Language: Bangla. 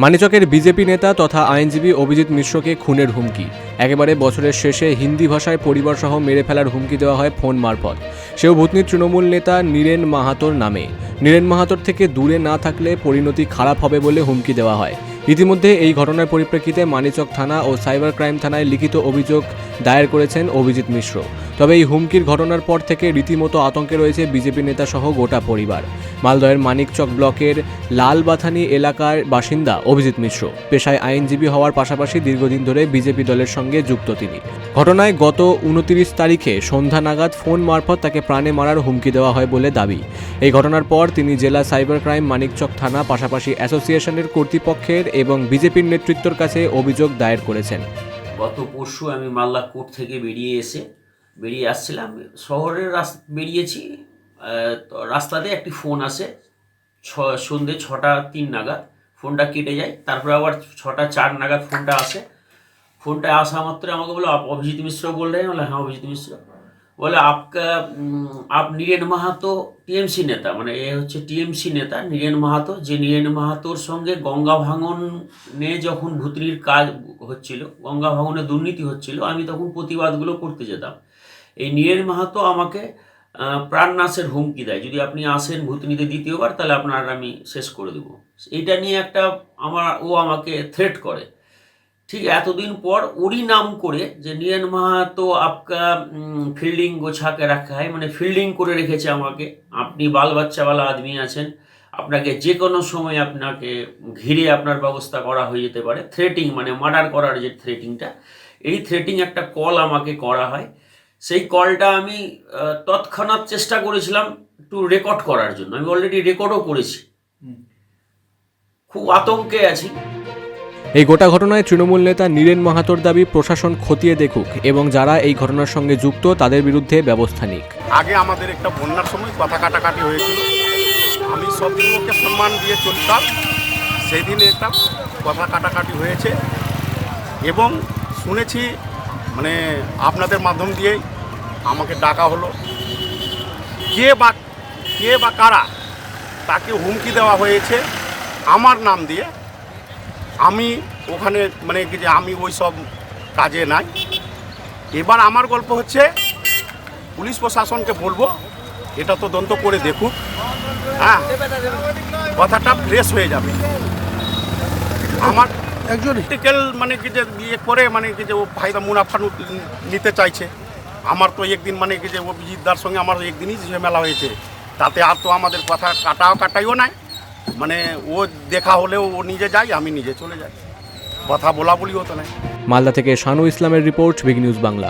মানিচকের বিজেপি নেতা তথা আইনজীবী অভিজিৎ মিশ্রকে খুনের হুমকি। একেবারে বছরের শেষে হিন্দি ভাষায় পরিবারসহ মেরে ফেলার হুমকি দেওয়া হয় ফোন মারফত, সেও ভূতনির তৃণমূল নেতা নীরেন মাহাতোর নামে। নীরেন মাহাতোর থেকে দূরে না থাকলে পরিণতি খারাপ হবে বলে হুমকি দেওয়া হয়। ইতিমধ্যে এই ঘটনার পরিপ্রেক্ষিতে মানিচক থানা ও সাইবার ক্রাইম থানায় লিখিত অভিযোগ দায়ের করেছেন অভিজিৎ মিশ্র। তবে এই হুমকির ঘটনার পর থেকে রীতিমতো আতঙ্কে রয়েছে বিজেপি নেতা সহ গোটা পরিবার। মালদহের মানিকচক ব্লকের লালবাথানি এলাকার বাসিন্দা অভিজিৎ মিশ্র পেশায় আইনজীবী হওয়ার পাশাপাশি দীর্ঘদিন ধরে বিজেপি দলের সঙ্গে যুক্ত তিনি। ঘটনায় গত 29 তারিখে সন্ধ্যা নাগাদ ফোন মারফত তাকে প্রাণে মারার হুমকি দেওয়া হয় বলে দাবি। এই ঘটনার পর তিনি জেলা সাইবার ক্রাইম মানিকচক থানা পাশাপাশি অ্যাসোসিয়েশনের কর্তৃপক্ষের এবং বিজেপির নেতৃত্বের কাছে অভিযোগ দায়ের করেছেন। গত পরশু আমি মালদা কোর্ট থেকে বেরিয়ে আসছিলাম, শহরের বেরিয়েছি, তো রাস্তাতে একটি ফোন আসে সন্ধ্যে 6:03 নাগাদ। ফোনটা কেটে যায়, তারপরে আবার 6:04 নাগাদ ফোনটা আসে। ফোনটা আসা মাত্র আমাকে বলো, आप अभिजीत मिश्र बोल रहे हैं? बोला हाँ अभिजीत मिश्र। बोले आप नीरेन माहातो টিএমসি নেতা, মানে এ হচ্ছে টিএমসি নেতা নীরেন মাহাতো, যে নীরেন মাহাতোর সঙ্গে গঙ্গা ভাঙনে যখন ভূতনির কাজ হচ্ছিল, গঙ্গা ভাঙনে দুর্নীতি হচ্ছিল, আমি তখন প্রতিবাদগুলো করতে যেতাম। এই নীরেন মাহাতো আমাকে প্রাণনাশের হুমকি দেয়, যদি আপনি আসেন ভূতনিতে দ্বিতীয়বার তাহলে আপনার আমি শেষ করে দেবো। এইটা নিয়ে ও আমাকে থ্রেট করে। ঠিক এতদিন পর ওরই নাম করে যে নীরেন মাহাতো আপকা ফিল্ডিং গোছাকে রাখা হয়, মানে ফিল্ডিং করে রেখেছে আমাকে, আপনি বাল বাচ্চাওয়ালা আদমি আছেন, আপনাকে যে কোনো সময় আপনাকে ঘিরে আপনার ব্যবস্থা করা হয়ে যেতে পারে। থ্রেটিং মানে মার্ডার করার যে থ্রেটিংটা, এই থ্রেটিং একটা কল আমাকে করা হয়। সেই কলটা আমি তৎক্ষণাৎ চেষ্টা করেছিলাম একটু রেকর্ড করার জন্য, আমি অলরেডি রেকর্ডও করেছি। খুব আতঙ্কে আছি। এই গোটা ঘটনায় তৃণমূল নেতা নীরেন মাহাতোর দাবি প্রশাসন খতিয়ে দেখুক এবং যারা এই ঘটনার সঙ্গে যুক্ত তাদের বিরুদ্ধে ব্যবস্থা নিক। আগে আমাদের একটা বন্যার সময় কথা কাটাকাটি হয়েছিল, আমি সব দিনকে সম্মান দিয়ে চলতাম, সেই দিনে একটা কথা কাটাকাটি হয়েছে এবং শুনেছি মানে আপনাদের মাধ্যম দিয়েই আমাকে ডাকা হলো। কে বা কারা তাকে হুমকি দেওয়া হয়েছে আমার নাম দিয়ে। আমি ওখানে মানে কি যে আমি ওই সব কাজে নাই। এবার আমার গল্প হচ্ছে পুলিশ প্রশাসনকে বলবো এটা তদন্ত করে দেখুক, হ্যাঁ, কথাটা ফ্রেশ হয়ে যাবে। আমার একজন টিকেল মানে কি যে ইয়ে করে মানে কি যে ও ফায়দা মুনাফা নিতে চাইছে। আমার তো একদিন মানে কি যে অভিজিৎদার সঙ্গে আমার একদিনই ঝামেলা হয়েছে, তাতে আর তো আমাদের কথা কাটাইও নাই, মানে ও দেখা হলেও ও নিজে যায়, আমি নিজে চলে যাই, কথা বলা বলি হতো না। মালদা থেকে শানু ইসলামের রিপোর্ট, বিগ নিউজ বাংলা।